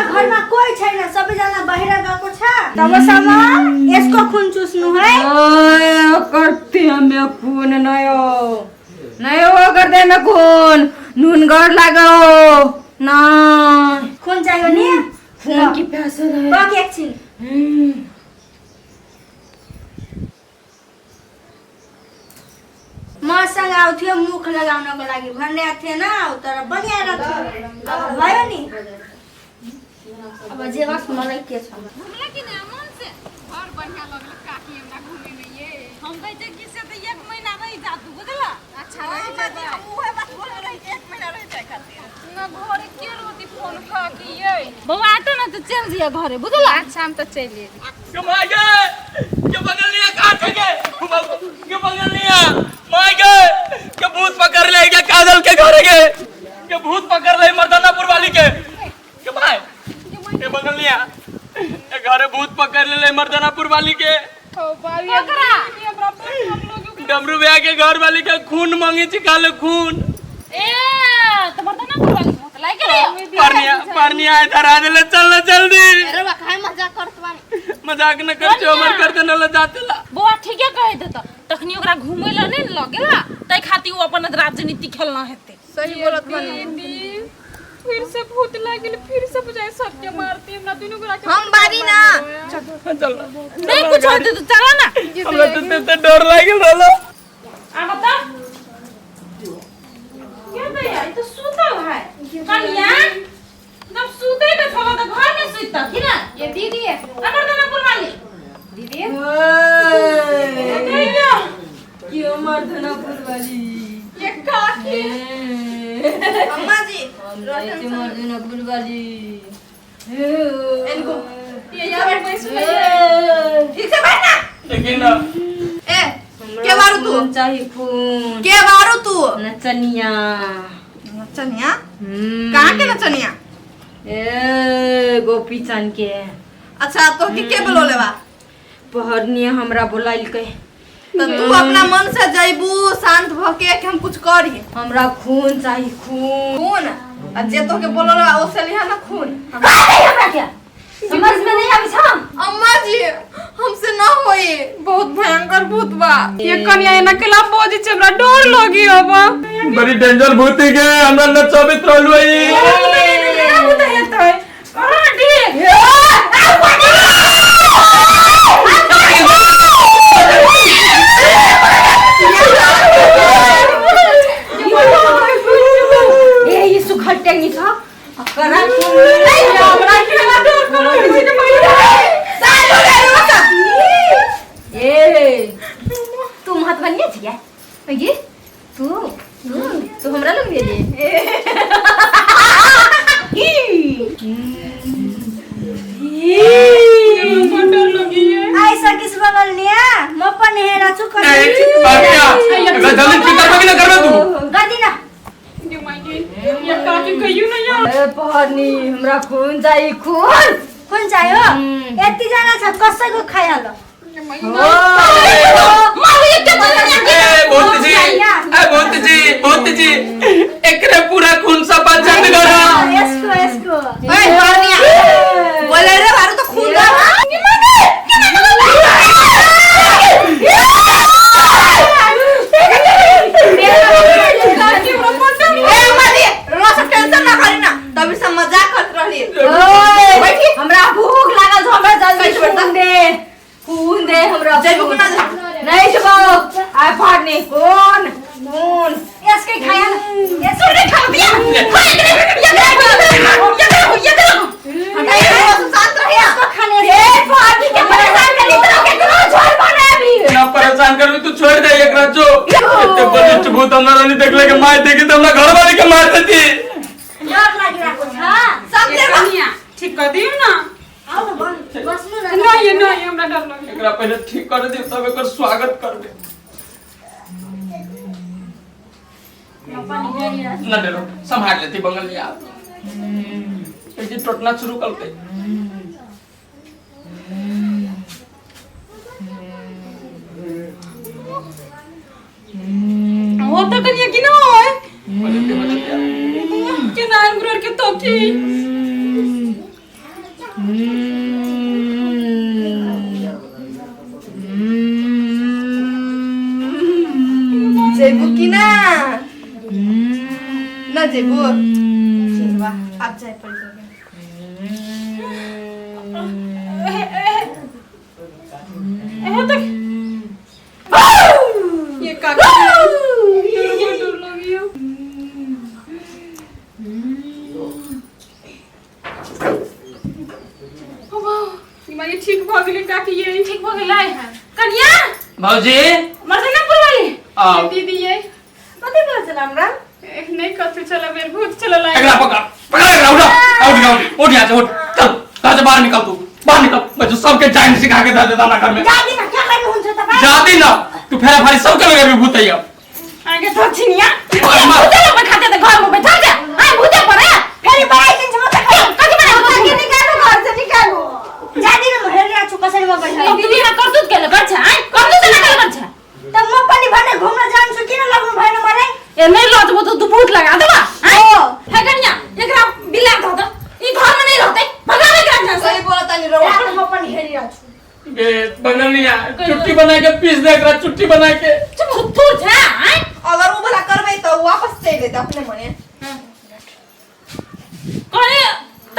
घर में कोई छै ना सबै जना बाहिर गएको छ तबसम्म यसको खुन चुस्नु है करती हमें खून नहीं हो कर दे में खून नून गड़ लागो ना खुन चाहियो नि खून की प्यास है बाकी एकछिन मसँग आउँथ्यो मुख लगाउनको लागि भन्ने थिएन तर बनिएर थियो अब भयो नि अब जे होस् मलाई के छ हमरा किन मन से और बढ़िया लगल काकी हमरा घूमे में ये हम कहते कि से तो 1 महीना रह जातू बुझला अच्छा रह जाते ओहे बात बोल रही 1 महीना रह जाए खातिर ना घरे के रोती फोन का कि ये बउआ आतो ना तो चल जिया घरे बुझला अच्छा हम तो चलिए के मागे के बगल लिया काट के के बगल लिया मागे के भूत पकड़ ले के काजल के घरे के भूत पकड़ ले मर्दानापुर वाली के भाई के बगल लिया ए घरे भूत पकड़ ले मर्दानापुर वाली के ओ बाबी हमरा हम लोग डमरू भैया के घर वाली के खून मांगी चिखा ले खून ए तो मर्दानापुर वाली भूत लाई के पारनिया इधर आ ले चल जल्दी अरे बा खाए मजाक करत बानी मजाक न कर जो मर कर देना ल जातेला बउआ ठीके कह देत तखनी ओकरा घुमै ल नै लगेला तै खाती वो अपन राजनीति खेलना हेते सही बोलत बानी फिर से भूत लागल फिर से बुझाए सबके मारती हमरा दुनु गोरा के हम बारी ना चल नहीं कुछ होते तो चला ना हमरा तो डर लागल रहलो आ बता क्या भैया ये तो सुतल है कन्या जब सुते के थोड़ा तो घर में सुतता कि ना ये दीदी है अगर तो ना पुरवाली दीदी क्यों मर्दानापुर वाली ये काकी अम्मा जी मर्दानापुर वाली इनको ये यार मैं सुन ठीक से बैठ ना लेकिन ए के मारू तू चाहिए खून के मारू तू नचनिया नचनिया कहां के नचनिया ए गोपी चंद के अच्छा तो के बोलोले बा पहरनिया हमरा बोलाइल के तो तू अपना मन से जइबू शांत भके के हम कुछ करी हमरा खून चाहिए खून खून आ जे तो के बोलोले बा ओसे लिहा ना खून हमरा क्या समझ में नहीं आवे छ अम्मा जी हमसे ना होई बहुत भयंकर भूत बा ये कन्या एना के ला बोझ छ हमरा डर लगी अब बड़ी डेंजर भूत के हमरा न चबित रहलु ए ये सुखल टेंगी छ करा हमरा के ला डर करो किसी के ए तू महत बनिए छिया ये तू हमरा लग दे डर लगी है ऐसा किस बगल निया म पनि हेरा छु कर जल्दी फिकर में ना करबे तू गदी ना ये मायने ये काकी कहियो ना यार ए पहरनी हमरा खून चाहिए खून कुन चाहियो यति जना छ कसैको खाइहाल बहुत जी एकरे पूरा खून सब बंद करो यसको ओए पानिया बोले रे मारू तो खून दा हमरा भूख लागल छ हमरा जल्दी खून दे हमरा नहीं जबो आ फाड़ने कौन कौन यसकै खाइहाल यसकै खा बिया परेशान कर तू छोड़ दे एक रज्जो इतने बलिष्ठ भूत हमरा नहीं देखले के मार देगी तो हमरा घर वाले के मार देती डर लागिराको छ समझे कन्या ठीक कर दियो ना आउ न बस्नु न नहीं हमरा डर लगी एकरा पहले ठीक कर दे तब एकर स्वागत कर दे ना डरो संभाल लेती बंगलिया ये टोटना शुरू करते वो तो कन्या की ना होय के नाम गुरर के तो की जेबो ठीक बा अब जाए पड़ी ये काकी ये डर लगी हो ये ठीक भ गेलै काकी ये ठीक भ गेलै कन्या भौजी मर्दानापुर वाली आओ दीदी ये कथि कर चला हमरा नहीं कथि चला बेर भूत चला ला एकरा पकड़ उठ यहाँ से उठ चल घर से बाहर निकल तू बाहर निकल मैं तो सबके टाइम सिखा के दे देता ना घर में जादी ना क्या गर्नु हुन्छ तपाई जाती ना तू फेरा फारी सबके लगे भी भूत है आगे तो छिनिया ओए माँ। भूत लगे खाते तो घर में बैठा जा हां भूत पर है फेरि बढाइ दिन्छ म त कति बना के निकाल्नु घर से निकाल्नु जादी न हेरिरा छु कसरी म बैठा दीदी ना करतुत केले गर्छ है करतुत ना केले गर्छ त म पनि भने घुम्न जान्छु किन लाग्नु भएन मलाई ए नहीं लजबो तो भूत लगा देबा हो है कन्या एकरा बिल्ला ध द ई घर में नहीं रहते भगावे एकरा जहाँ से सही बोला तानी रो रात म पनि हेरिरा छु बे बंगलिया चुट्टी बना के पीस दे एकरा चुट्टी बना के चुप थूर छ है अगर वो भला करबै तो वापस चल देते अपने मने करे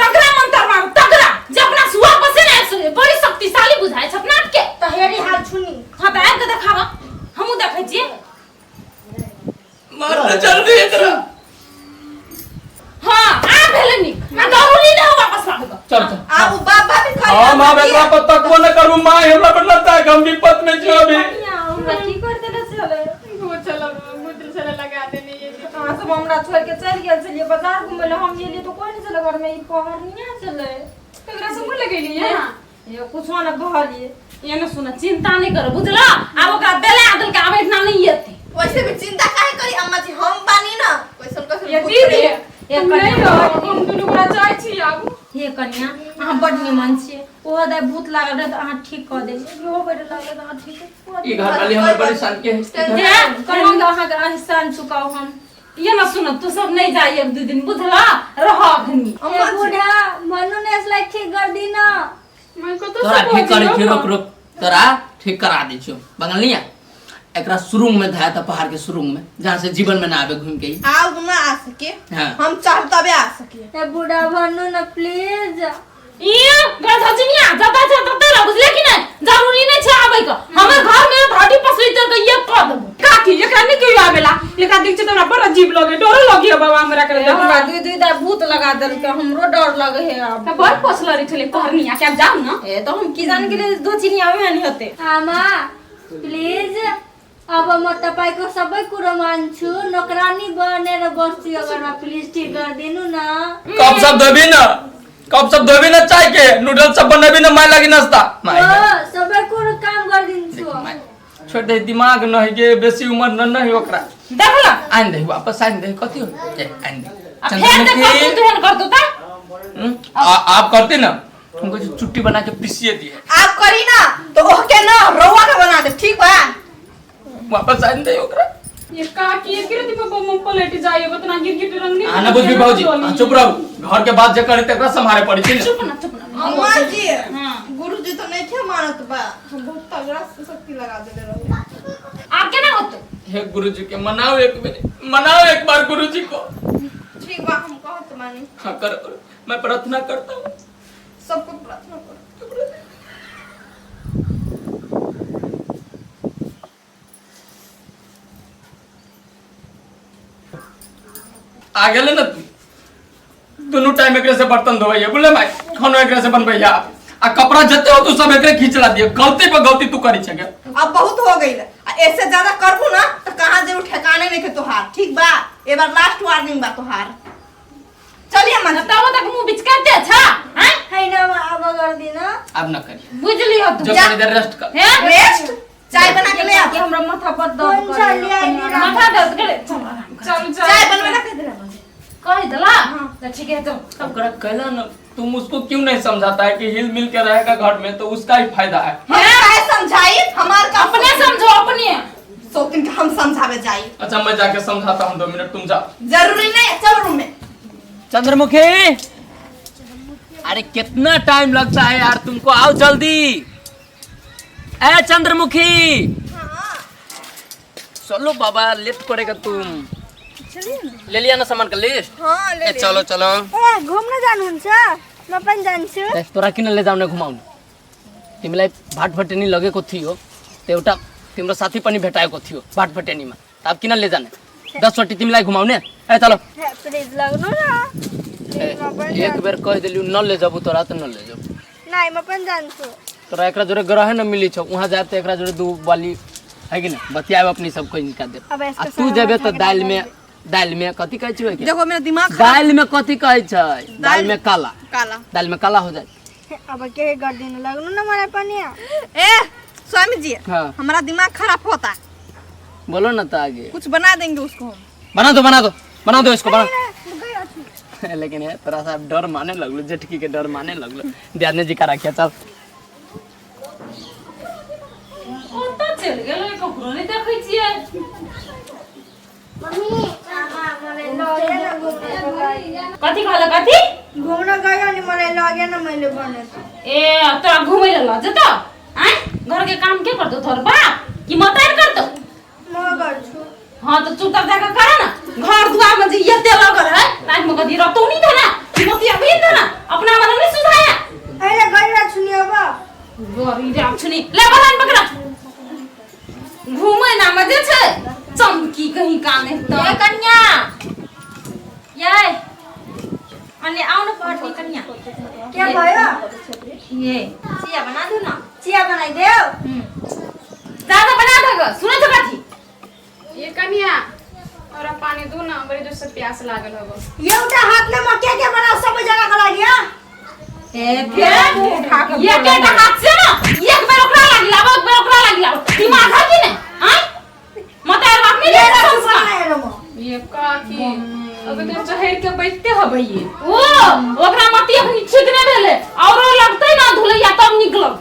तगड़ा मंत्र मार तगड़ा जे अपना सुआ पसे ना बड़ी शक्तिशाली बुझाय छ अपना के त हेरि हाल छुनी हां त आके देखावा हमहु देखै छी मार जल्दी एकरा हां आ भेले निक आ जरूरी ना वापस लाग दो चल चल आ वो बाबा भी खा हां मां बेटा पर तक वो न करू मां हमरा पर लगता है हम विपत में जो अभी हमरा की कर देले चले वो चलो मुद्र चले लगा देने ये कहां से हमरा छोड़ के चल गेल छलिए बाजार घुमे ले हम गेलिए तो कोई नहीं चले घर में ई पहर नहीं चले तगड़ा से बोल लगेली है ये कुछ न कहलिए ये न सुना चिंता नहीं करो बुझला अब ओकरा बेले आदल के आबै इतना नहीं येते वैसे भी चिंता काहे करी अम्मा जी हम बानी ना कैसन कैसन ये भूत दीदी रहे। हम नहीं हो हम दुनु गोरा जाय छी आबू हे कन्या अहाँ बड निमन छियै ओहो दाय भूत लागल रहे त अहाँ ठीक क देलिए इहो बैठ लागल त अहाँ ठीक क ये घर वाली हमर बड़ी शान के जे कन्या अहाँ के एहसान चुकाओ हम ये न सुन तू सब नहीं जाई एक दो दिन बुझला रह घनी ए बूढ़ा मनु ने इसलाई ठीक कर दी ना मैं को तो तोरा ठीक करे छी रुक रुक तोरा ठीक करा दै छियो बंगलिया एकरा सुरुंग में धाया था पहाड़ के सुरुंग में जहाँ से जीवन में ना आवे घूम के आओ ना आ सके हाँ। हम चाह तबे आ सके ए बूढ़ा भन्नु न प्लीज ये गधजनिया जता जता ला बुझले कि नहीं जरूरी नहीं छ आबै का हमर घर में भाटी पसरी तर के ये कह देबो काकी एकरा नहीं कहियो आवेला एकरा देख छ हमरा बड़ा जीव लगे डर लगे बाबा हमरा करे हमरा दुई दुई दाय भूत लगा देल के हमरो डर लगे है अब त बड़ पसलरी छले कहनिया के अब जाऊ ना ए तो हम की जान के लिए दो चिनिया में नहीं होते आमा प्लीज अब म तपाईको सबै कुरो मान्छु नोकरानी बनेर बस्छु अगर म प्लिज ठीक गरिदिनु न कब सब धोबी ना कब सब धोबी ना चाय के नूडल्स सब बनबी ना माय लागी नाश्ता सबै कुरो काम गरिदिन्छु छोड़ दे दिमाग नहीं के बेसी उम्र न नहीं ओकरा देखला आइन दे वापस आइन दे कथि हो ए आइन दे फेर देख चंद्रमुखी तू कर दो ता आप करते ना तुमको जो चुट्टी बना के पीसिए दिए आप करी ना तो ओके ना रवा का बना दे ठीक बा वापस आइन दे ओकरा ये काकी ये गिरती पे बम पलट जाए बतना गिरगिट रंग नहीं आना बुझ भी बाबूजी चुप रहो घर के बात जे करे तकरा संभारे पड़ी थी चुप ना अम्मा जी हां गुरुजी तो नहीं थे मानत बा हम बहुत तगड़ा शक्ति लगा देले रहो आप क्या ना होते हे गुरुजी के मनाओ एक बार गुरुजी को ठीक बा हम कहत मानी हाँ करो मैं प्रार्थना करता हूँ सबको प्रार्थना करो आ गेले ना तू दोनों टाइम एकरे से बर्तन धोइए बोले भाई खानो एकरे से बनबैया आ कपड़ा जते हो तू सब एकरे खींच ला दिए गलती पे गलती तू करी छके अब बहुत हो गई ऐसे ज्यादा करबू ना तो कहां जे ठिकाने नहीं के तोहार ठीक बा एक बार लास्ट वार्निंग बा तोहार चलिए मन तब तक मुंह बिच करते अच्छा हैं है ना अब गर्दिन अब न करिए बुझली हो तू जो थोड़ी देर रेस्ट कर हैं रेस्ट चाय बना के ले आ कि हमरा माथा पर दर्द करे माथा दर्द करे चल चाय बनवे ना कह देना कह दला तो ठीक है चल अब कर कहला ना तुम उसको क्यों नहीं समझाता है कि हिल मिल के रहेगा घर में तो उसका ही फायदा है हम काहे समझाई हमार का अपने समझो अपने सोकिन के हम समझावे जाई अच्छा मैं जाके समझाता हूँ 2 मिनट तुम जाओ जरूरी नहीं है चल रूम में चंद्रमुखी अरे कितना टाइम लगता है यार तुमको आओ जल्दी ए चंद्रमुखी चलो बाबा लेट करेगा तुम चलिए ना। ले लिया ना सामान का लिस्ट हाँ ले ए चलो चलो ए घुम्न जानुहुन्छ म पनि जान्छु ए, तोरा किन ले जाउने घुमाउनु तिमीलाई भाटभटेनी लगेको थियो त एउटा तिम्रो साथी पनि भेटाएको थियो भाटभटेनीमा त अब किन ले जाने 10 चोटि तिमीलाई घुमाउने ए चलो प्लिज लाग्नु न ए, एक बेर कह देलियो न ले जाबू तोरा त न ले जाबू नाइ म पनि जान्छु तोरा एकरा जोरे ग्रह न मिली छ वहां जाए त एकरा जोरे दू वाली है कि ना बतियाब अपनी सब कोई निकाल दे अब यसको आ तू जेबे त दाल में कथि कहै छै के देखो मेरा दिमाग दाल में कथि कहै छै दाल में काला काला। दाल में काला हो जाए अब के गर्दिनु लाग्नु न मलाई पनि ए स्वामी जी हाँ हमारा दिमाग खराब होता, बोलो ना तो आगे कुछ बना देंगे उसको हम। बना दो इसको बना लेकिन है थोड़ा सा डर माने लगलो झटकी के डर माने लगलो ध्यान जी का रखिया चल ओता चल गेलो ककरो नै देखै छियै मम्मी आमा मलाई लगेन घुम्न कथि कहला कथि घुम्न गयो नि मलाई लगेन मैले भनेको ए तोरा घुमै ल लज त आइ घर के काम के करतो तोर बाप कि मतार करतो म गर्छु हां त चुपचाप जाके कर न घर दुआर में जे यते लगल है रात में कथि रतौ नि था ना कि मति अभी था ना अपना मन नहीं सुधाया अहिले गरिरा छु नि अब गरी राम छुनी ले बलान पकड़ा घुमै ना मजे छै चमकी कहीं काने त ए कन्या याय अनि आउन पर्ने कन्या के भयो ये चिया बना दो ना। चिया बनाइदेऊ ज्यादा बना दग सुनै छ कथि ये कन्या और पानी दो ना, बड़ी जोर से प्यास लागल होगो। एउटा हातले म के बनाउ सबै जनाको लागि ह ए फिर ये के हाथ से ना एक बेर ओकरा लागि लाब एक बेर ओकरा लागि लाब दिमाग है कि नै हां मतार बाप नहीं ले रहा बनाएर म ये काकी अबे तो चढ़ के बैठते हबे ये। ओ ओकरा मति अखनी ठीक नै भेले औरो लगतै ना धुलैया तब निकलब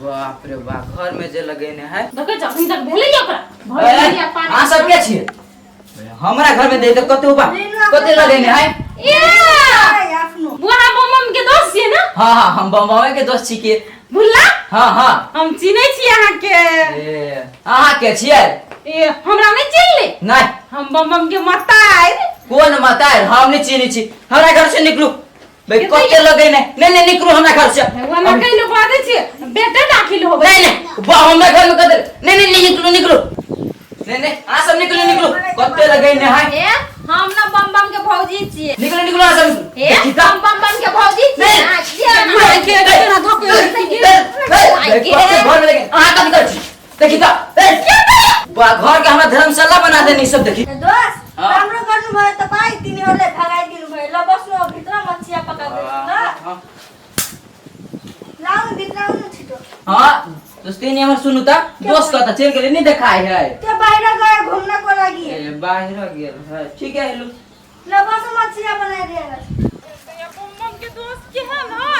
बाप रे बाप घर में जे लगेने है देखे छ अखनी तक भेलै ओकरा हां सब के छिए हमरा घर में दे त कते बा कते लगेने है ए आफ्नो बुआ मम्म के दोस्त छियै ना हां हां हम बम्बई के दोस्त छी के भुल्ला हां हां हम चिनै छी अहाँ के ए अहाँ के छिए ए हमरा नै चिन्हले नहीं हम बम्बम के मतार कौन मतार हम नहीं चिनी छी हमरा घर से निकलू भाई कते लगेने नहीं निकलू हमरा घर से वना कइलो बादे छी बेटा दाखिल हो नहीं बा हमरा घर में कते नहीं निकलू नहीं आ सब निकलू कते लगेने है ए हम ना बम बम के भौजी छिए। निकलू आ सब ए बम बम के भौजी छिए ना छिए के ना धोके कते घर में लगे अहाँ कथि कर छी देखि त बा घर के हमरा धर्मशाला बना देनी सब देखि दोस्त हाँ। राम्रो गर्नु भयो तपाई तिनीहरुले भगाइदिनु भयो ल बस्नु अब भित्र म चिया पकाउँदैछु ल लाउनु भित्र आउनु छिटो हां दोस्ती ने हमर सुनु त दोस्त का त चल के नहीं देखाय है त्यो बाहिर गयो घुम्नको लागि ए बाहिर गेल है ठीक है हेलो ल बस्नु म चिया बनाइदिएर ये बम के दोस्त के है ना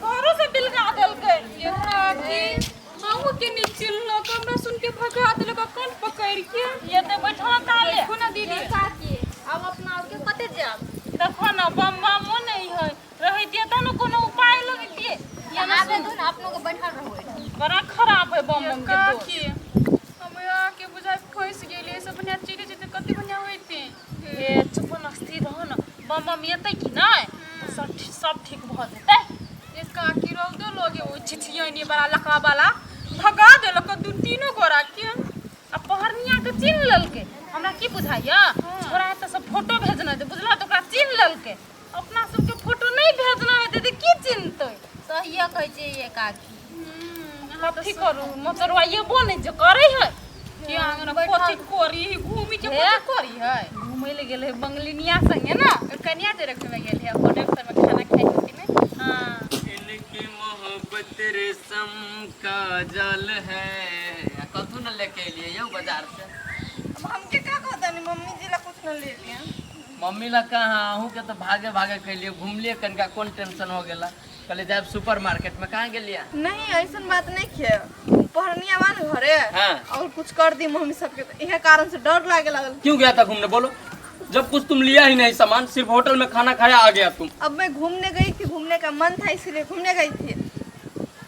घरों से बिलगा देल गए ये काकी हम के नीचे लोग हमरा सुन के भगा देल का कौन पकड़ के ये ते बैठा ताले खुना दीदी काकी अब अपना और के कते जाब देखो ना बम बम नहीं है रही दिए त न कोनो उपाय लगे दिए ये ना दे दो अपनों को बैठा रहो बड़ा खराब है बम बम के दोस्त हमरा के बुझाय फंस गेले सब बनिया चीज चीज कते बनिया होइते ए चुप न स्थिर रहो न बम बम येते कि नहीं सब ठीक भ जेतै ये काकी रौद लोगे ओ छिछियनी बड़ा लका वाला भगा देलक दू तीनो गोरा के आ पहरनिया के चिन्ह ललके हमरा की बुझाइया छोरा त सब फोटो भेजना दे बुझला त ओकरा चिन्ह ललके अपना सब के फोटो नहीं भेजना है त की चिन्हतै सहिया कहै छै ये काकी कथी करू मोतरवा ये बने जे करे है कि आंगन कथी करी घूमी के कथी करी है घूमे ले गेल है बंगलिनिया संगे ना कन्या ते रखे में गेल है होटल में खाना खाए होती में हां इनकी मोहब्बत रेशम का जाल है कथू न लेके लिए यो बाजार से अब हमके का कहता नहीं मम्मी जी ला कुछ न ले लिया मम्मी ला कहाँ अहू के तो भागे भागे कैलिए घूमलिए कनका कौन टेंशन हो गेला कल जाब सुपर मार्केट में कहाँ गेलिए नहीं ऐसा बात नहीं किया पहरनिया वाले घरे हाँ। और कुछ कर दी मम्मी सबके तो यह कारण से डर लागे लगल क्यों गया था घूमने बोलो जब कुछ तुम लिया ही नहीं सामान सिर्फ होटल में खाना खाया आ गया तुम अब मैं घूमने गई थी घूमने का मन था इसलिए घूमने गई थी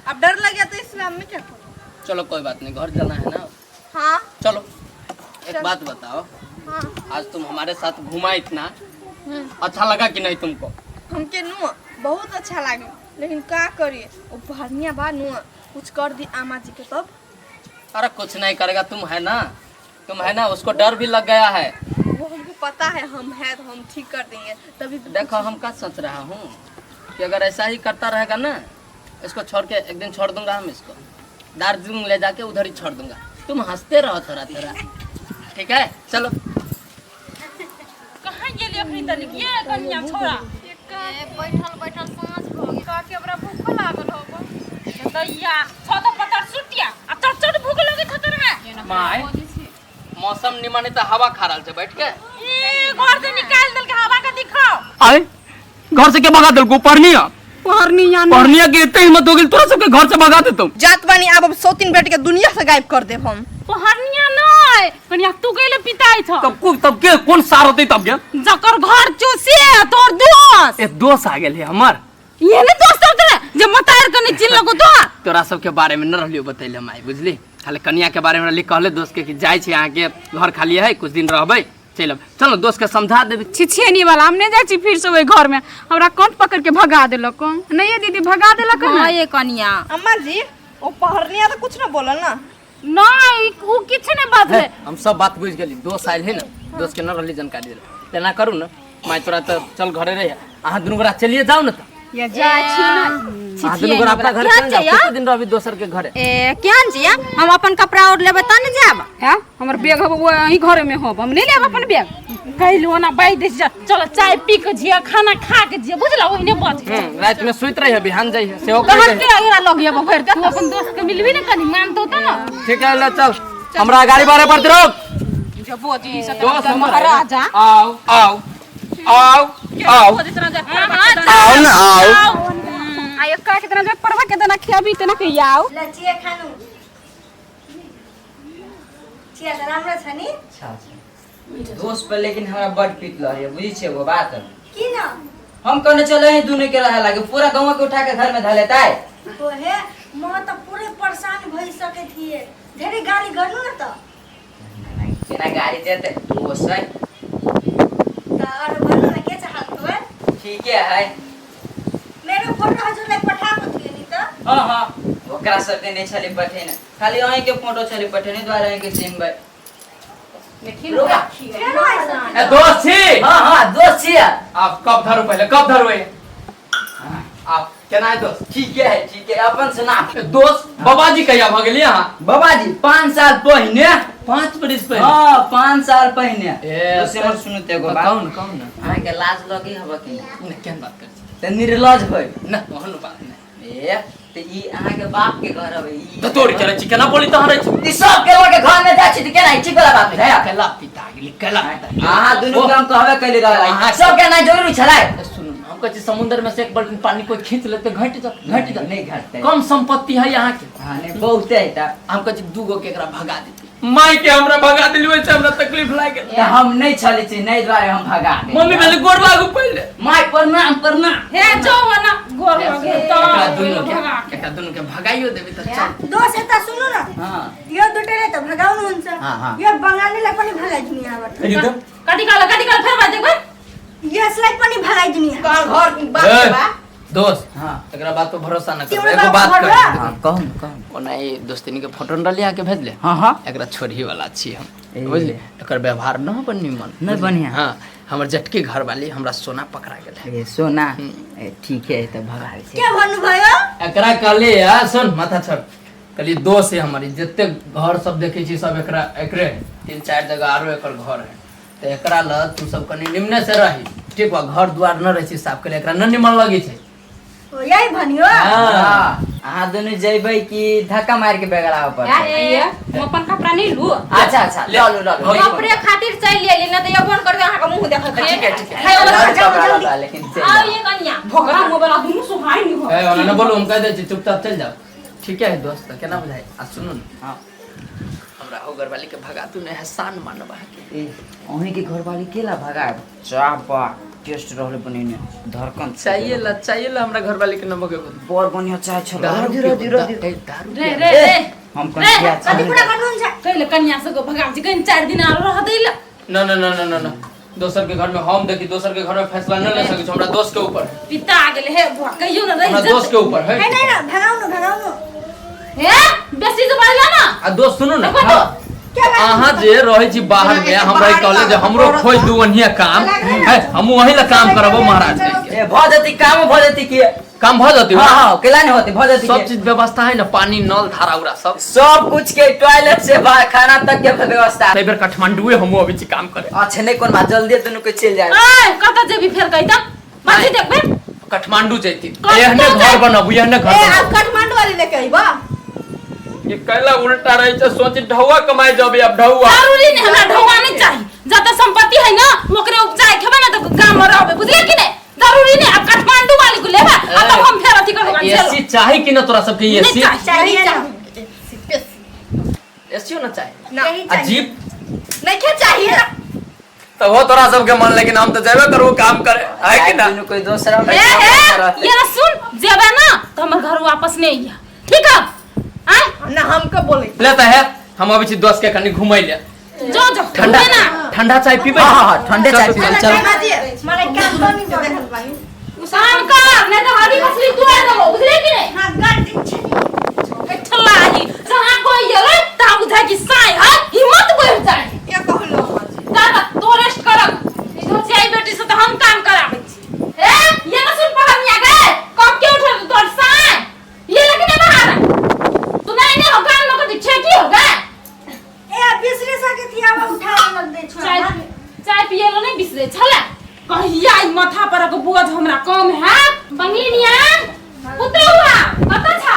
अब डर लग गया तो इसलिए अब मैं क्या करूँ चलो कोई बात नहीं घर जाना है ना हाँ चलो एक बात बताओ, आज तुम हमारे साथ घुमा इतना अच्छा लगा कि नहीं तुमको? हमके नु बहुत अच्छा लागे, लेकिन का करिए वो भरनिया बा नु कुछ कर दी आमा जी के तब। अरे कुछ नहीं करेगा, तुम है ना, उसको डर भी लग गया है। वो हमको पता है, हम है तो हम ठीक कर देंगे तभी। देखो हम क्या सोच रहा हूँ कि अगर ऐसा ही करता रहेगा ना, इसको छोड़ के एक दिन छोड़ दूंगा, हम इसको दार्जिलिंग ले जाके उधर ही छोड़ दूंगा। तुम हंसते रहो थोड़ा थोड़ा, ठीक है? चलो। कहाँ गेली अपनी तनिक ये कन्या छोरा? बैठल सांस भो का के हमरा भूख लागल होबो। दैया छोटा पत्थर सुटिया आ चट भूख लगे थतर है। माय मौसम निमन है तो हवा खा रहल छै बैठ के। ए घर से निकाल दल के हवा का दिखाओ। आए घर से के भगा दल को पढ़निया के इतने हिम्मत हो गेल तोरा सब के घर से भगा दे तुम। जात बानी अब 103 बेट के दुनिया से गायब कर देब हम। पहरनिया नहीं कन्या तू गेले पिताई छ। तब के कौन सार होते तब के जकर घर चूसे तोर दोस्त ए दोस्त आ गेल है हमर। ये ने दोस्त तोरे जब मतार कने चिल लगो तो तोरा सब के बारे में न रहलियो बतैले माई, बुझली? खाली कन्या के बारे में लिख कहले दोस्त के कि जाय छै यहाँ के घर खाली है, कुछ दिन रहबै, चलो दोस्त के समझा देबे। छिछेनी वाला हम नहीं जाय छी फिर से ओई घर में, हमरा कंठ पकड़ के भगा देलक। नहीं दीदी भगा देलक ना ये कन्या। अम्मा जी वो पहरनिया तो कुछ न बोलल ना। नहीं उ किछ नहीं बात है। हम सब बात बुझ गेली, दोस्त आइल है ना, दोस्त के न रहली जानकारी देले। लेना करू ना माई, तोरा तो चल घरे रह, अहाँ दुनू गोरा चलिए जाओ ना। ये जाय छी ना अहाँ दुनू गोरा अपना घर चल जाओ, कितने दिन रहबी दोसर के घरे? ए केहन छिया हम अपन कपड़ा और लेबे त न जाब। है हमर बैग हब वही घर में होब, हम नहीं लेब अपन बैग। कहलु ना बाई दे चलो चाय पी के जिया, खाना खा के जिया, बुझला ओइने बच। रात में सुइत रही है, बिहान जाई है सेहो कहन कर के आगे लग जेबो घर के, तू अपन दोस्त के मिलबी ना कनी मानतो त ना। ठीक है, ले चल हमरा गाड़ी बारे पर रोक। जबो जी से दोस्त महाराजा आओ आओ आओ आओ आओ ना आओ। आय का के तरह परवा के देना खियाबी तना के आओ। लचिए खानु छिया त राम्रो छ नि। दोस्त पर लेकिन हमरा बड पीट लहरिया, बुझी छे वो बात। किन हम कहने चले ही दुने के रहे लागे, पूरा गांव के उठा के घर में धले ताई। ओहे म त पुरै परेशान भइ सके थिए, धेरै गाली गर्नु न त। केना गाड़ी देते वो सही त अरु भन्नु न के चाहत तोए? ठीक है। मेरो फोटो हजुरलाई पठाएको थियो नि त। हां ओकरा सब के नहीं छले पठेन, खाली अहीं के फोटो छले पठेने द्वारा अहीं के सिंह भाई। फेरो आइसन। ए दोस्त छी। हां दोस्त छी। आप कब धरो पहले, कब धरो ये? आप केना है दोस्त? ठीक है अपन सुना। दोस्त बाबाजी कहिया भ गेली यहाँ? बाबाजी 5 साल पहले, 5 बरिस पहले। हां 5 साल पहले। ए, से मत सुनते एगो बात। कौन ना अहाँ के लाज लगे हबा कि न केन बात कर छी? त निर्लज होय न ओहन बात नहीं। ए त ई अहाँ के बाप के घर हबे ई। तो तोरी चले छी, केना बोली त हरै छी? ई सब के लोग के घर में जाछि त केना ठीक वाला बात है? केला पिता गेली, केला पिता। अहाँ दुनू काम कहबे कैले अहाँ रहला, सब के ना जरूरी छलाय। सुन, हम कहै छी समुद्र में से एक बाल्टी पानी कोई खींच लेते घट जा नहीं घटते। कम संपत्ति है यहाँ के। हां नहीं बहुते है त हम कहै छी दूगो के एकरा भगा देती, माई के हमरा भगा दिली, वैसे हमरा तकलीफ लाग गेल। त हम नहीं छले छी, नहीं द्वारे हम भगा दे। मम्मी पहले गोड़ लागू पहले। माय प्रणाम प्रणाम। हे जो ना गोर लगे एकरा दुनू तो भगा के, एकरा दुनू के भगाइयो देबे त चल। दोस्त यता सुन्नु न, हां यो दुटेले त भगाउनु हुन्छ। हाँ। यो बङ्गालीलाई पनि भगाइदिनु यहाँबाट। कति काल फेर बात एक यसलाई पनि भगाइदिनु यहाँ। घर बात बा दोस्त हां एकरा बात पे भरोसा न कर। तिम्रो एगो बात बात पर कर। बा? हां कहन ओना ई दोस्तिनी के फोटो न लिया के भेज ले। हां एकरा छोड़ी वाला छी हम, ए। बुझली? एकर व्यवहार न बन निमन, न बढ़िया। हां हमर जटकी घर वाली हमरा सोना पकड़ा गेल है। ए सोना ए ठीक है त भगा दे। के भन्नुभयो? एकरा कहली यार सुन माथा छोड़, कहली दोस्त है हमारी, जते घर सब देखे छी सब एकरा एकरे 3-4 जगह आरो एकर घर है, तो एकरा ल तू सब कनी निम्ने से रही, ठीक बा? घर द्वार न रही छी साफ करे, एकरा न निमन लगी छै। ओ यही भन्यो। हां अहाँ दोनों जइबै कि धक्का मार के बेगड़ा ऊपर? हम अपन कपड़ा नहीं लू। अच्छा ले लो कपड़े खातिर चल लेली न त ये फोन कर दे अहाँ के मुंह देखत है। ठीक है, ठीक है। है वाला जाओ लेकिन चल आओ जाओ। ये कन्या भोगरा मोबाइल दुनु सुहाई नहीं हो। ए ओना न बोलू, हम कह दे छी चुपचाप चल जाओ, ठीक है दोस्त? केना बुझाई? आ सुनू न, हां हमरा हो घर वाली के भगा तू ने एहसान मानबा के। ए ओही के घर वाली केला भगा चापा टेस्ट रहले बनेने धड़कन चाहिए ला हमरा घर वाली के न भगे। बर बढ़िया चाय छ। दारू धीरे रे धीरे रे हम कन किया कति कुरा गर्नुहुन्छ? ले कन्या से को भगा जी कहीं 4 दिन आरो रह देला ना ना ना ना ना दोसर के घर में हम देखी दोसर के घर में फैसला न ले सकै छी हमरा दोस्त के ऊपर पिता आ गेले हे बुआ कहियो ना रही हमरा दोस्त के ऊपर है नहीं ना भगाओ ना हे बेसी तो बाजला ना आ दोस्त सुनो ना देखो तो। अहाँ जे रहै छी बाहर में हमरा कॉलेज हमरो खोज दू वनिया काम है हम वही ला काम करबो महाराज ए भ जति काम भ जति की काम भ जति हां हां केला नहीं होती भ जति सब चीज व्यवस्था है ना पानी नल धारा उरा सब कुछ के टॉयलेट से खाना तक के व्यवस्था तै बेर काठमांडू हम अभी छी काम करे अच्छे नहीं कोन बात जल्दी दुनु के चल जाए ए कत जेबी फेर कहिता बाजी देखबे काठमांडू जैती एहने घर बनबू एहने घर ए आप काठमांडू वाली लेके आइबा ये कैला उल्टा रही छ सोच ढौआ कमाए जबे अब ढौआ जरूरी नहीं हमरा ढौआ नहीं चाहिए जत संपत्ति है ना ओकरे उपजाए खेबे ना तो गांव में रहबे बुझले कि नहीं जरूरी नहीं अब काठमांडू वाली को लेबे अब तब हम फेर अथी करबे एसी चाही कि ना तोरा सबके एसी चाहिए ना एसी ना चाही ना अजीब नहीं क्या चाहिए तो हो तोरा सबके मन लेकिन हम तो जेबे करबो काम करे है कि ना दुनु कोई दूसरा ए ये ना सुन जेबे ना तो हमर घर वापस नहीं आइया ठीक है आय ना हम कब बोले लेता है हम अभी छी दोस्त के कनी घुमाई ले जो जो ठंडा ना ठंडा चाय पीबे हां हां ठंडे चाय पी चल माने काम तो नहीं देखल भाई शाम का नहीं तो हरी मछली तू आ दो बुझले कि नहीं हां गाड़ दिन ठल्ला ही जहां कोई ये ता बुझा कि साई है हिम्मत बढ़ जाए क्या कहलो दादा तो रेस्ट करब इधर से आई बेटी से तो हम काम करावे छी ए ये ना सुन पड़ा मिया गए कब के उठे तो साई ये लेकिन बाहर तू नहीं ने होगा लोग तो छेकी होगा ए बिसरे सके थिया उठा लग दे चाय छोड़ा चाय पिए लो नहीं बिसरे छला कहिया ई माथा पर के बोझ हमरा कम है बंगिनिया पुतौआ पता छा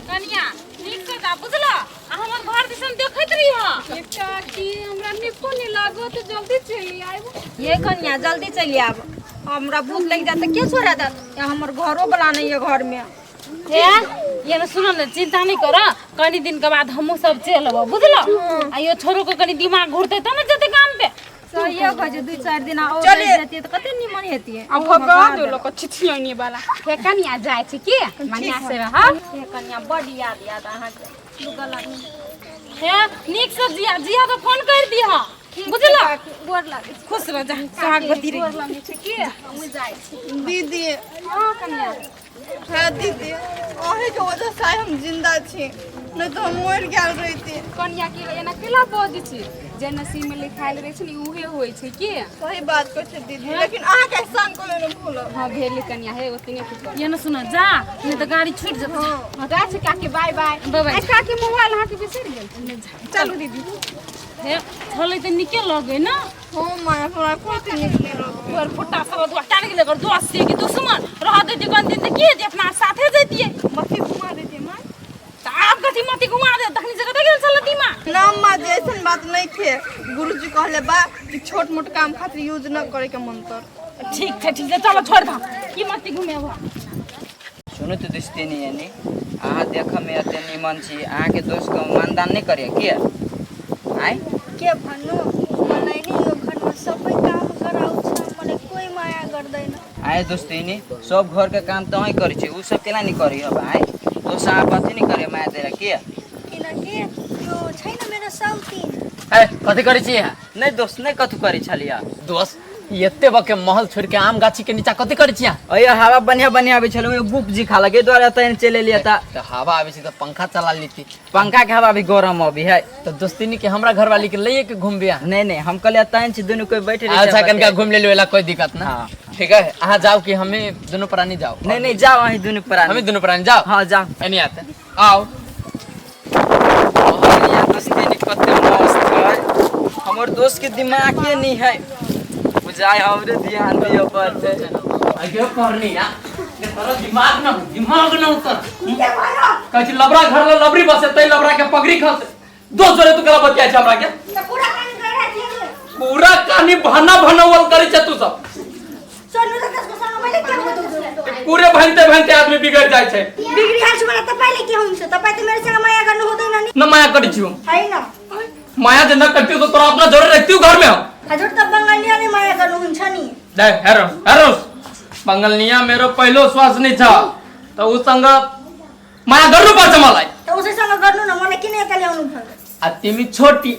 कन्या ठीक से जा बुझला हमर घर दिसन देखैत रही ह एकटा की हमरा निको नहीं लागो तो जल्दी चली आइबो ये कन्या जल्दी चली आब हमरा भूख लग जाता के छोड़ा दा हमर घरो वाला नहीं है घर में हे ये ना सुनो ना चिंता नहीं करो कनी दिन के बाद हमहू सब चलबो बुझलो आ यो छोरो के कनी दिमाग घुरते त ना जते काम पे सही है भजे 2-4 दिन और चलिए। रह जाती है तो कते निमन हेती है अब भगा दो लोग छिछियानी वाला हे कन्या जाय छी की मनिया से हां ये कन्या बड़ी याद अहाँ के दुगला हे नीक से जिया जिया के फोन कर दी हां बुझलो गोर लागे खुश रह जा सुहागवती रे गोर लागे छी की हम जाय छी दीदी हां कन्या है दीदी अहे के वजह से हम जिंदा छी नहीं तो हम मर गेल रहिती कन्या की एना केला बज छी जे नसीब में लिखाइल रहे छी उहे होय छै की सही बात कहै छै दीदी लेकिन अहाँ के एहसान कोले न भूल हां भेली कन्या हे ओतने की कर ये ना सुनो जा नहीं तो गाड़ी छूट जात हां जा छी काकी बाय बाय बाय काकी मोबाइल अहाँ के बिसर गेल चलू दीदी हे छले त निकल लगे ना हो माय पूरा कोते निकले तोर फुट्टा सब दुआ टान के लेकर दोस्त से कि दुश्मन रह दे दुकान दिन के जे अपना साथे जैतिए मती घुमा देती मां त आप कथी मती घुमा दे तखनी जगह गेल चलती मां नाम मां जैसन बात नहीं थे गुरुजी कहले बा कि छोट मोट काम खातिर यूज न करे के मंत्र ठीक है चलो छोड़ दा की मती घुमे हो सुनो तो दोस्ती नहीं यानी अहाँ देख में अते निमन छी अहाँ के दोस्त को मानदान नहीं करिए के आय के भन्नु मलाई नि यो घर में सबै काम गराउ छ मलाई कोही माया गर्दैन आए दोस्ती नहीं सब घर के काम तो ही करी छी उ सब केला नहीं करी अब आय तो साहब अथी नहीं करे माया देला के किनकि यो छैन मेरो साउथी है कथि करै छी यहाँ नहीं दोस्त नहीं कथु करी छलिया दोस्त एते बके महल छोड़ के आम गाछी के नीचा कथि करै छी यहाँ अय हवा बढ़िया बढ़िया आबे छलो गुप जी खा लगे द्वारा तैन चले लिया था तो हवा आबे छी तो पंखा चला लेती पंखा के हवा भी गरम अभी है तो दोस्ती के हमरा घर वाली के ले के घूम बिया नहीं नहीं हम कहले तैन छी दोनों कोई बैठे रहे अच्छा कनका घूम ले लेला कोई दिक्कत ना हाँ। ठीक है आहा जाओ कि हमें दोनों प्राणी जाओ नहीं नहीं जाओ वहीं दोनों प्राणी हमें दोनों प्राणी जाओ हाँ जाओ नहीं आते आओ ये दोस्ती नहीं कते मस्त है हमर दोस्त के दिमाग के नहीं है बुझाए हमरे ध्यान दियो पर से आगे करनी या ये तोरा दिमाग ना उतर कह लबरा घर ले लबरी बसे तई लबरा के पगड़ी खस दो जोरे तू कला बतिया छ हमरा के पूरा काम गरा थिए पूरा कहानी भनवल करी छ तू सब सोनू त कसको संग मैले के हुन्छ पूरे भनते भनते आदमी बिगड़ जाय छै बिगड़ी हाल छ मलाई तपाईले के हुन्छ तपाई त मेरो सँग माया गर्नु हुँदैन नि न माया करी छु हैन माया जे न करती तो तोरा अपना जोरे रखती घर में हो हजुर त बंगालीले माया गर्नु हुन्छ नि दे हेरो बंगलनिया मेरो पहिलो श्वास नहीं था तो उस संग माया गर्नु पर्छ मलाई त उसैसँग गर्नु न मलाई किन यता ल्याउनु भयो आ तिमी छोटी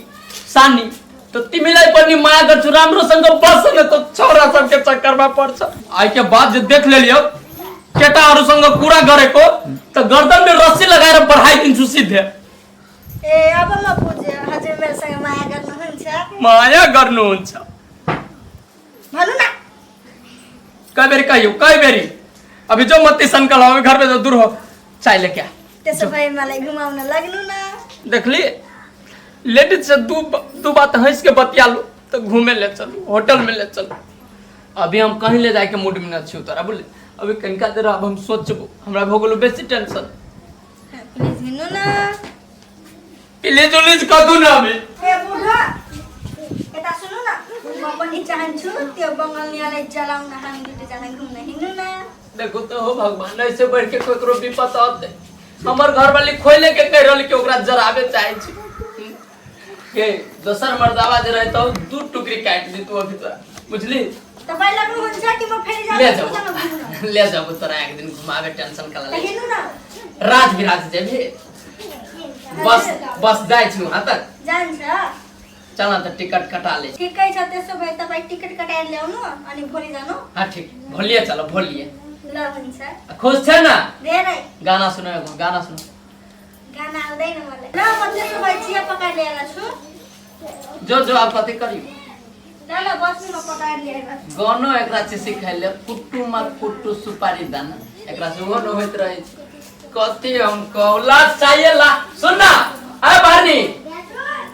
सानी तो तिमीलाई पनि माया गर्छु राम्रोसँग बस्न त छोरा सबके चक्करमा पर्छ आइ के बाद जे देख लेलियो केटाहरूसँग कुरा गरेको त गर्दनले रस्सी लगाएर पढाइदिन्छु सिधे ए अब म बुझे हजुर मेरोसँग माया गर्नुहुन्छ माया गर्नुहुन्छ भन्नु न कई बेरी कहियो कई बेरी अभी जो मत सन का लाओ घर पे तो दूर हो चाय लेके आ त्यसो भए मलाई घुमाउन लाग्नु न देख ली लेडीज से दो बात हंस के बतिया लो तो घूमे ले चलो होटल में ले चलो अभी हम कहीं ले जाके मूड में अच्छी उतारा बोले अभी कनका देर अब हम सोचबो हमरा भ गेलो बेसी टेंशन प्लिज हिन्नु न प्लीज उलीज कदू ना अभी ए बुढा यता सुन्नु न म पनि चाहन्छु त्यो बङ्गालीलाई जलाउन हामी दुईटा जना घुम्न हिँड्नु न देखो तो हो भगवान ऐसे बढ़ के कोकरो विपत आते हमर घर वाली खोले के कह रहल के ओकरा जराबे चाहे छी के दोसर मर्दावा जे रहतो दू टुकड़ी काट दी तू अभी तोरा बुझली तपाई लाग्नु हुन्छ कि म फेरि ले जाऊ ले जाओ तोरा एक दिन घुमावे टेंशन कला ले हिँड्नु न राज विराज जेबे बस जाय छु हां तक जान्छ चल त टिकट कटा ले ठिकै छ त्यसो भए तपाई टिकट कटाएर ल्याउनु अनि भोलि जानु हां ठीक भोलिए चलो भोलिए ल हुन्छ खुश छ ना धेरै गाना सुनो गाना सुनो गाना आउँदैन मलाई ल म त्यसो भए चिया पकाएर ल्याएर छु जो जो आप कति करी ल ल बस्नु म पकाएर ल्याएर गानो एकरा से सिखाइले कुट्टू मत कुट्टू सुपारी दाना एकरा से वो न होइत रहे कति हम कौला चाहिए ला सुन ना अरे भारनी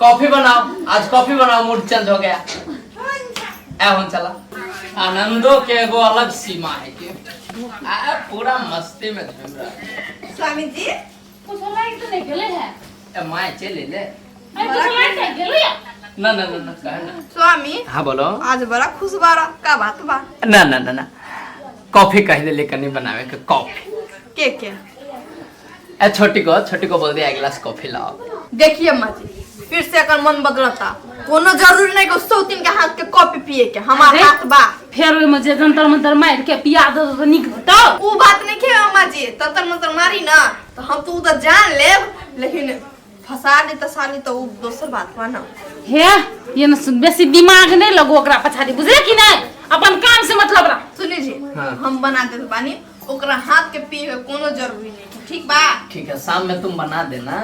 कॉफी बनाओ आज कॉफी बनाओ मूड चेंज हो गया ए हुन चला आनंदों के एगो अलग सीमा है के आ पूरा मस्ती में झूम रहा स्वामी जी कुछ लाइक तो नहीं गेले है ए माय चले ले अरे कुछ लाइक नहीं गेले ना ना ना कह ना स्वामी हां बोलो आज बड़ा खुश बारा का बात बा ना ना ना ना कॉफी कह दे लेकर नहीं बनावे के कॉफी के ए छोटी को बोल दे एक गिलास कॉफी लाओ देखिए अम्मा जी फिर से अगर मन बदलता कोनो जरूरी नहीं कि सौतीन के हाथ के कॉफी पिए के हमार अरे, हाथ बा फेर ओइ में जे जंतर मंतर मार के पिया दो तो निक तो ऊ बात नहीं के अम्मा जी तंतर मंतर मारी ना तो हम तो उधर जान लेब लेकिन फसा दे त साली तो ऊ दोसर बात बा ना हे ये न बेसी दिमाग नहीं लगो ओकरा पछाड़ी बुझे कि नहीं अपन काम से मतलब रख सुनी जी हाँ। हम बना देत बानी ओकरा हाथ के पिए के कोनो जरूरी नहीं ठीक बा ठीक है शाम में तुम बना देना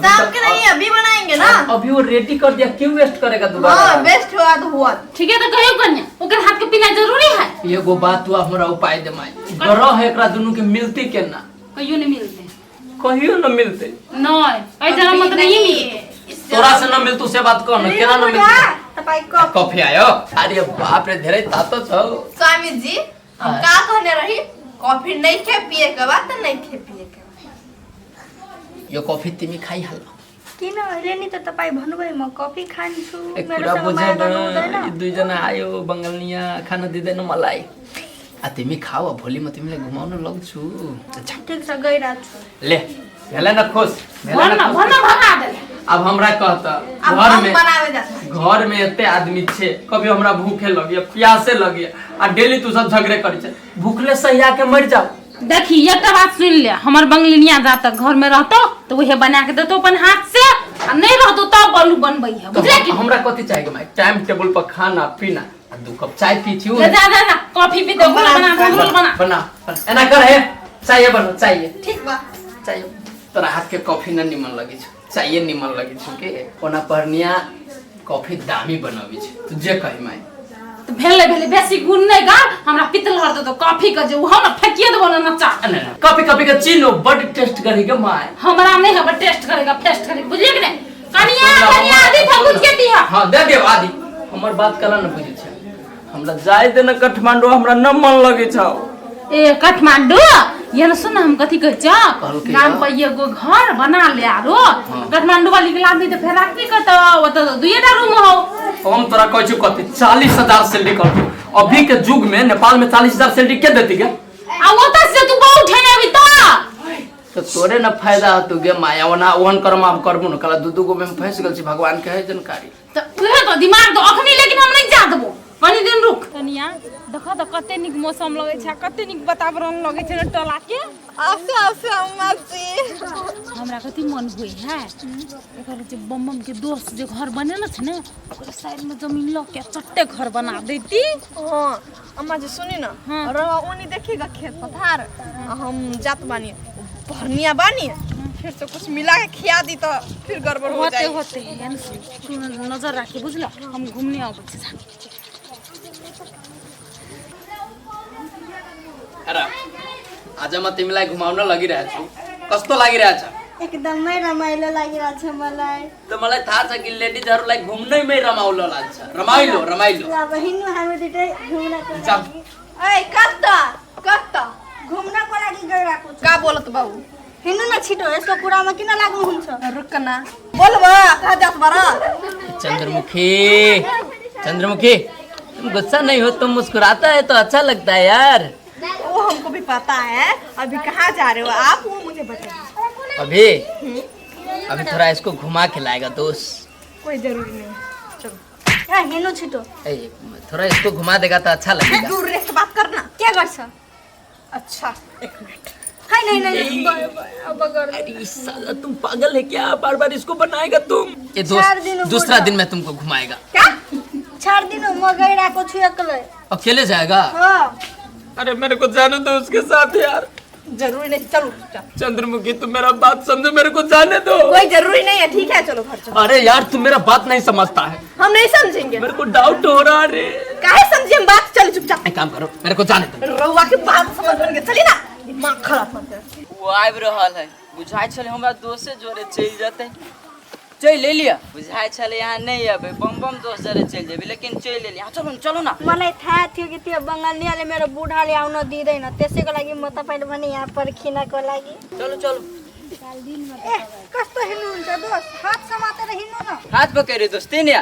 शाम के नहीं अभी बनाएंगे ना अभी वो रेडी कर दिया क्यों वेस्ट करेगा दोबारा हाँ बेस्ट हुआ तो हुआ ठीक है तो कहियो कन्या ओकर हाथ के पीना जरूरी है एगो बात हुआ हमरा उपाय दे माई ग्रह है एकरा दोनों के मिलती के ना कहियो नहीं मिलते कहियो न मिलते नहीं ऐ जरा मत नहीं मिलते तोरा से न मिलतू से बात कर न केना न मिलती तपाई कप कॉफी आयो अरे बाप रे धेरै तातो छ स्वामी जी हम का कहने रही कॉफी नहीं खे पिए के बाद तो नहीं खे पिए के यो कॉफी तिमी खाइ हाल किन अहिले नि त तपाई भन्नुभयो म कफी खान्छु एक कुरा मेरोसँग बुझे माया न गर्नु हुँदैन यी दुई जना आयो बंगालिया खाना दिँदैन मलाई आ तिमी खाओ भोलि म तिमीलाई घुमाउन लग्छु ठिक छ गइराछु ले भेले न खुश भेले न भन्न भगा दे अब हमरा कहता अब घर हम में बनावे जाता घर में एते आदमी छे कभी हमरा भूखे लगे प्यासे लगे आ डेली तू सब झगड़े करी छे भूखले सहिया के मर जाओ देखी एक बात सुन ले हमर बंगलिनिया जात घर में रहतो तो वही बना के देतो अपन हाथ से आ नहीं रहतो तब बलू बनबई है बुझले कि हमरा कथि चाहिए माई टाइम टेबल पर खाना पीना आ दू कप चाय पी छी ले जा कॉफी पी दो बना बना एना कर है चाहिए बनो चाहिए ठीक बा चाहिए तोरा हाथ के कॉफी न निमन लगे छ चाहिए निमन लगे छ के ओना परनिया कॉफी दामी बनाबी छ तू जे कहि माई तो भेले बेसी गुण नहीं गा हमरा पितल हर तो कॉफी का जो हम फेकिए देबो ना चा कॉफी का चीनो बड टेस्ट करेगा माय हमरा नहीं है टेस्ट करेगा बुझलिए कि नहीं कनिया आदि फकुच के दिया हां दे देव आदि हमर बात कला न बुझे छ हमरा जाय दे न काठमांडू हमरा न मन लगे छ ए काठमांडू ये न सुन हम कथी कह छ कहलकै नाम पर एगो घर बना ले आरो काठमांडू वाली के लादी तो फेर राखी का तो वो तो दुईटा रूम हो हम तोरा कहै छी कथि 40000 सैलरी कर तू अभी के युग में नेपाल में 40000 सैलरी के देती के आ वो तो से तू बहुत है अभी तो तोरे न फायदा हो तू गे माया ओना ओहन कर्म आप करबो न कला दू गो में फंस गेल छी भगवान के है जानकारी तो उहे तो दिमाग तो अखनी लेकिन हम नहीं जा देबो कनी दिन रुक कनिया देखो त कते निक मौसम लगे छै कते निक वातावरण लगे छै टोला के आसे आसे अम्मा जी हमरा कति मन होई है एकर जे बम के दोस्त जे घर बनेला छै ने ओकर साइड में जमीन ल के चट्टे घर बना देती। हां अम्मा जी सुनी ना रवा ओनी देखिएगा खेत पथार हम जात बानी भरनिया बानी फिर से कुछ मिला के खिया दी तो फिर गड़बड़ हो जाए होते यानी तू नजर राखी बुझला हम घूमने आबै छी। अरे आज म तिमीलाई घुमाउन लागिरहेको छु कस्तो लागिरहेछ एकदमै रमाइलो लागिरहेछ मलाई। त मलाई थाहा छ कि लेडिजहरुलाई घुम्नैमै रमाइलो लाग्छ रमाइलो अब हिँड्नु हामी दुटै घुम्नको चल ए कत्ता कत्ता घुम्नको लागि गइरहेको छु। का बोलत बाबू हिँड्नु न छिटो यसको कुरामा किन लाग्नुहुन्छ? रुक ना बोलबा कहाँ जात बारा चंद्रमुखी तुम गुस्सा नहीं हो तुम मुस्कुराता है तो अच्छा लगता है यार। वो हमको भी पता है अभी कहाँ जा रहे हो आप वो मुझे बताइए। अभी थोड़ा इसको घुमा के लाएगा दोस्त। कोई जरूरी नहीं चलो हिँड्नु छिटो। थोड़ा इसको घुमा देगा तो अच्छा लगेगा। दूर रह के बात करना के गर्छ? अच्छा एक मिनट हाय नहीं अब कर। अरे साला तुम पागल है क्या बार बार इसको बनाएगा तुम। ये दूसरा दिन मैं तुमको घुमाएगा। क्या 4 दिन म गइरहेको छु एक्लै। अकेले जाएगा? हां अरे मेरे को जाने दो उसके साथ यार। जरूरी नहीं चलो चंद्रमुखी तुम मेरा बात समझो मेरे को जाने दो। कोई जरूरी नहीं है ठीक है चलो घर चलो। अरे यार तुम मेरा बात नहीं समझता है हम नहीं समझेंगे मेरे को डाउट हो रहा है। काहे समझे हम बात चल चुपचाप एक काम करो मेरे को जाने दो। रउआ के बात समझ में के चली ना दिमाग खराब मत कर। वो आबि रहल है बुझाई छले हमरा दोस्त से जोरे चल जाते चल ले लिया बुझाई छले यहाँ नहीं आबे बम दोस्त जरे चल जेबे लेकिन चल ले लिया। चलो ना मलाई थाहा थियो कि त्यो बङ्गालीले मेरो बुढाले आउन दिँदैन त्यसैको लागि म तपाईले भने यहाँ पर्खिनको लागि। चलो ए कस्तो हिँड्नुहुन्छ दोस्त? हात समातेर हिँड्नु न। हाथ पकड़े दोस्ती ने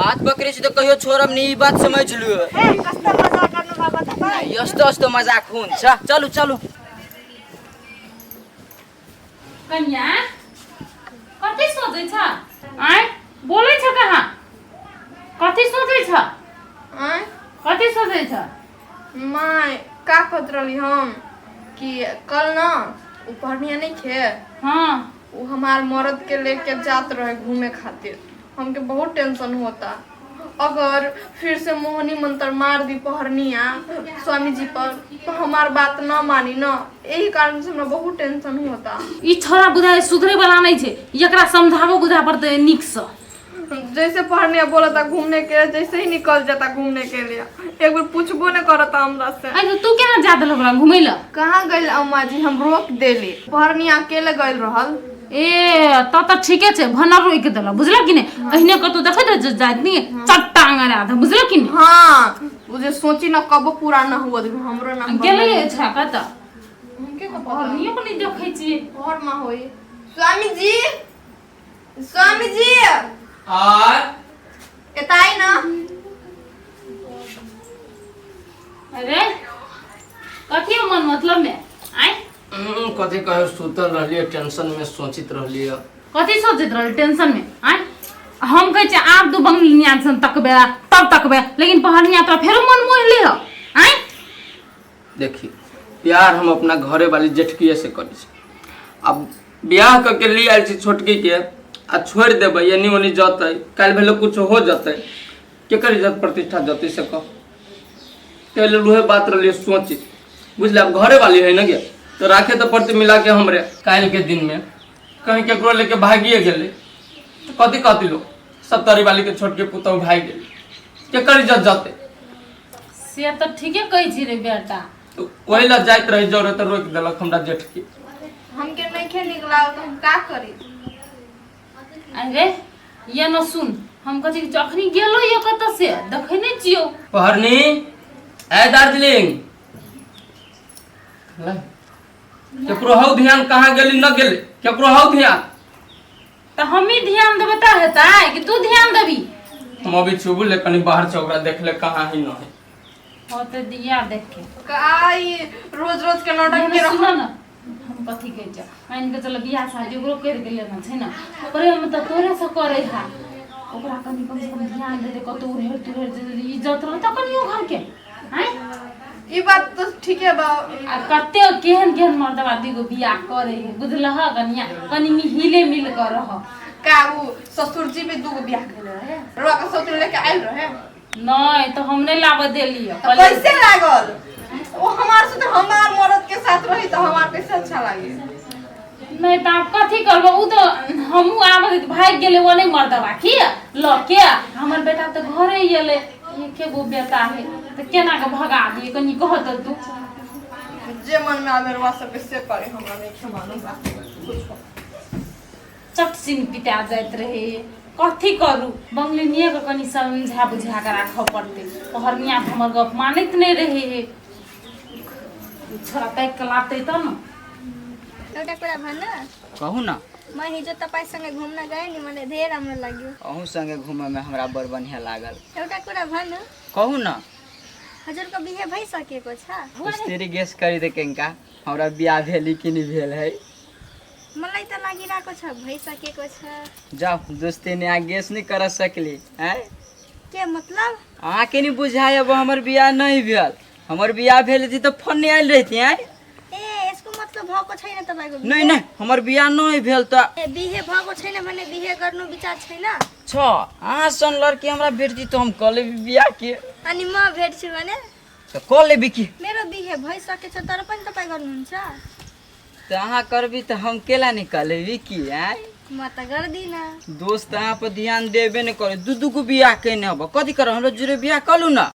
हाथ पकड़े तो कहियो छोड़म नहीं ई बात समझ लियो। ए कस्तो मजाक गर्नु भएको तपाईँ? यस्तो मजाक हुन्छ चलो कन्या कति सोचै छ आइ बोलै छ कहाँ कति सोचै छ कति सोचै छ? मैं का कहत रही हम कि कल ना उपहरनिया नहीं थे हां वो हमार मर्द के लेके जात रहे घूमे खातिर हमके बहुत टेंशन होता अगर फिर से मोहनी मंत्र मार दी पहरनिया स्वामी जी पर तो हमार बात न मानी न यही कारण से हमरा बहुत टेंशन होता। ई छोरा बुझाए सुधरे वाला नहीं छे एकरा समझाबो बुझा पड़ते निक से। जैसे पहरनिया बोलता घूमने के जैसे ही निकल जाता घूमने के लिए एक बार पूछबो न करता हमरा से। आई तू केना जात लगला घुमै ल? कहाँ गइल अम्मा जी हम रोक देली पहरनिया अकेले गइल रहल। ए त ठीके छे भना रोइ के देला बुझला कि ने अहिने कतो देखै त जात नि चट्टा अंगरा था बुझला कि ने। हां मुझे सोची न कब पूरा न हुआ हमरो ना गेलै छ कत हमके को पहरनियो को नहीं देखै छी और मा होई स्वामी जी और एताई ना अरे कथी मन मतलब में आइ कथी कहे सुतल रहलिए टेंशन में सोचित रहलिए। कथी सोचित रहल टेंशन में आइ हम कहै छी आप दू बंगलिया सन तकबे तब तकबे लेकिन पहरनिया तो फेरो मन मोह ले आइ। देखिए प्यार हम अपना घरे वाली जेठकिए से करी छी। अब ब्याह करके ले आयल छी छोटकी के आ छोड़ देबै एनी ओनी जतै काल भेलो कुछ हो जतै केकर इज्जत प्रतिष्ठा जतै से कह के ले रुहे बात रहलिए सोची बुझले। अब घरे वाली है ना के तो राखे तो पड़ते मिला के हमरे काल के दिन में कहीं केकरो लेके भागिए गेले तो कथी कहती लोग 70 वाली के छोट के पुतौ भाग गेल केकर इज्जत जतै से तो ठीके कहै छी रे बेटा। तो वही ला जाइत रही जरूरत रोक देलक हमरा जेठ के हमके नहीं खे निकला तो हम का करी। अरे ये न सुन हम कथी जखनी गेलो ये कत से देखै नै छियो पहरनी ए दार्जिलिंग केकरो हौ ध्यान कहाँ गेली न गेली केकरो हौ ध्यान त हम ही ध्यान देबे त हेतै कि तू ध्यान देबी? हम अभी छुबू ले कनी बाहर से ओकरा देख ले कहाँ ही न है होते दिया देख के काई रोज रोज के नौटंकी के सुन न हम कथी कहै छ आइन के चल बियाह शादी ओकरो कर के लेना छै न प्रेम त तोरे से करे हा ओकरा कनी कम से कम ध्यान दे दे कतो उड़ेर तुड़ेर जे इज्जत रह त कनियो घर के हैं ई बात तो ठीक है बा। आ कते केहन केहन मर्दवा दिगो बियाह करे बुझलह कनिया कनी हिले मिल कर रह का उ ससुर जी में दूगो बियाह केले रहे रोआ का ससुर लेके आइल रहे नहीं तो हमने लाव देली तो कैसे लागल वो हमार से तो हमार मर्द के साथ रही तो हमार कैसे अच्छा लागे नहीं तो आप कथी करबो उ तो हमहु आब भाग गेले वो नहीं मर्दवा की ल के हमर बेटा तो घरे गेले एके गो बेटा है तो केना के भगा दिए कनी कहत तू जे मन में आवे रोआ सब से करे हमरा नहीं के मालूम बा चट सिन पिता जात रहे कथी करू बंगलिनिया के कनी समझा बुझा के राखो पड़ते पहरनिया हमर गप मानत नहीं रहे छोरा तक लाते त न एउटा कुरा भन कहू ना म हिजो तपाईँ सँगै घुम्न गएँ नि मलाई धेरै राम्रो लाग्यो अहूँ संगे घूमे में हमरा बड़ बढ़िया लागल एउटा कुरा भन कहू ना हजुरको बिहे भइसकेको छ तेरी गेस करी दे केंका हमरा बियाह भेली कि नहीं भेल है मलाई त लागिरहेको छ भइसकेको छ जाओ दोस्ती ने आ गेस नहीं कर सकली हैं के मतलब अहाँ के नहीं बुझाए अब हमर बियाह नहीं भेल हमर बियाह भेल थी तो फोन नहीं आयल रहती हैं ए यसको मतलब भएको छैन तपाईको बिहे? नहीं नहीं हमर बियाह नहीं भेल तो ए बिहे भएको छैन भने बिहे गर्नु विचार छैन छ अहाँ सन लड़की हमरा भेटती तो हम कह लेबी बियाह के अनि म भेट्छु भने तो कह लेबी की मेरो बिहे भइसकेछ तर पनि तपाईँ गर्नुहुन्छ तो अहाँ करबी तो हम केला नहीं कह लेबी की हैं म त गर्दिन दोस्त अहाँ पर ध्यान देबे नहीं करे दू दू को बियाह केने हब कथी कर हमरा जुरे बियाह कलू ना